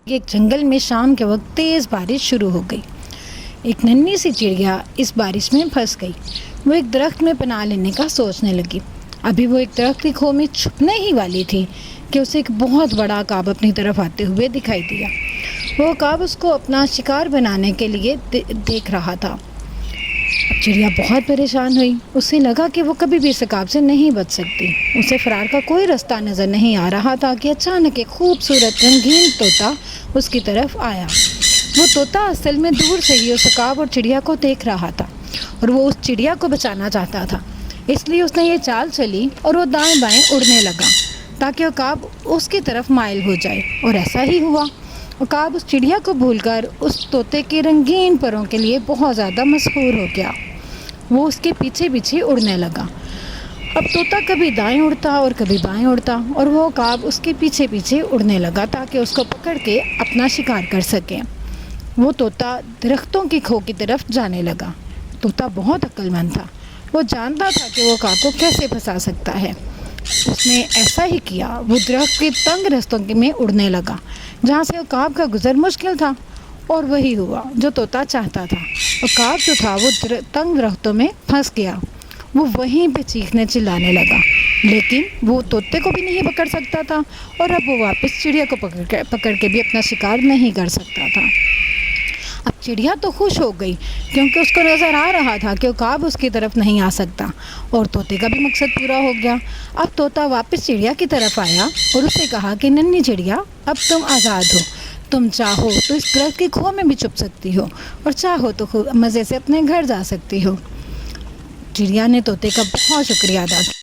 ایک جنگل میں شام کے وقت تیز بارش شروع ہو گئی۔ ایک ننھی سی چڑیا اس بارش میں پھنس گئی۔ وہ ایک درخت میں پناہ لینے کا سوچنے لگی۔ ابھی وہ ایک درخت کی کھو میں چھپنے ہی والی تھی کہ اسے ایک بہت بڑا عقاب اپنی طرف آتے ہوئے دکھائی دیا۔ وہ عقاب اس کو اپنا شکار بنانے کے لیے دیکھ رہا تھا۔ چڑیا بہت پریشان ہوئی۔ اسے لگا کہ وہ کبھی بھی اس عقاب سے نہیں بچ سکتی۔ اسے فرار کا کوئی راستہ نظر نہیں آ رہا تھا کہ اچانک ایک خوبصورت رنگین طوطا اس کی طرف آیا۔ وہ طوطا اصل میں دور سے ہی اس عقاب اور چڑیا کو دیکھ رہا تھا اور وہ اس چڑیا کو بچانا چاہتا تھا۔ اس لیے اس نے یہ چال چلی اور وہ دائیں بائیں اڑنے لگا تاکہ عقاب اس کی طرف مائل ہو جائے، اور ایسا ہی ہوا۔ عقاب اس چڑیا کو بھول کر اس طوطے کے رنگین پروں کے لیے بہت زیادہ مسحور ہو گیا۔ وہ اس کے پیچھے پیچھے اڑنے لگا۔ اب طوطا کبھی دائیں اڑتا اور کبھی بائیں اڑتا، اور وہ عقاب اس کے پیچھے پیچھے اڑنے لگا تاکہ اس کو پکڑ کے اپنا شکار کر سکے۔ وہ طوطا درختوں کی کھو کی طرف جانے لگا۔ طوطا بہت عقل مند تھا۔ وہ جانتا تھا کہ وہ عقاب کو کیسے پھنسا سکتا ہے۔ اس نے ایسا ہی کیا۔ وہ درخت کے تنگ رستوں میں اڑنے لگا جہاں سے عقاب کا گزر مشکل تھا، اور وہی ہوا جو طوطا چاہتا تھا۔ عقاب جو تھا وہ تنگ درختوں میں پھنس گیا۔ وہ وہیں پہ چیخنے چلانے لگا، لیکن وہ طوطے کو بھی نہیں پکڑ سکتا تھا، اور اب وہ واپس چڑیا کو پکڑ کے بھی اپنا شکار نہیں کر سکتا تھا۔ اب چڑیا تو خوش ہو گئی کیونکہ اس کو نظر آ رہا تھا کہ عقاب اس کی طرف نہیں آ سکتا، اور طوطے کا بھی مقصد پورا ہو گیا۔ اب طوطا واپس چڑیا کی طرف آیا اور اسے کہا کہ ننھی چڑیا، اب تم آزاد ہو۔ تم چاہو تو اس درخت کی کھو میں بھی چھپ سکتی ہو، اور چاہو تو مزے سے اپنے گھر جا سکتی ہو۔ چڑیا نے طوطے کا بہت شکریہ ادا کیا۔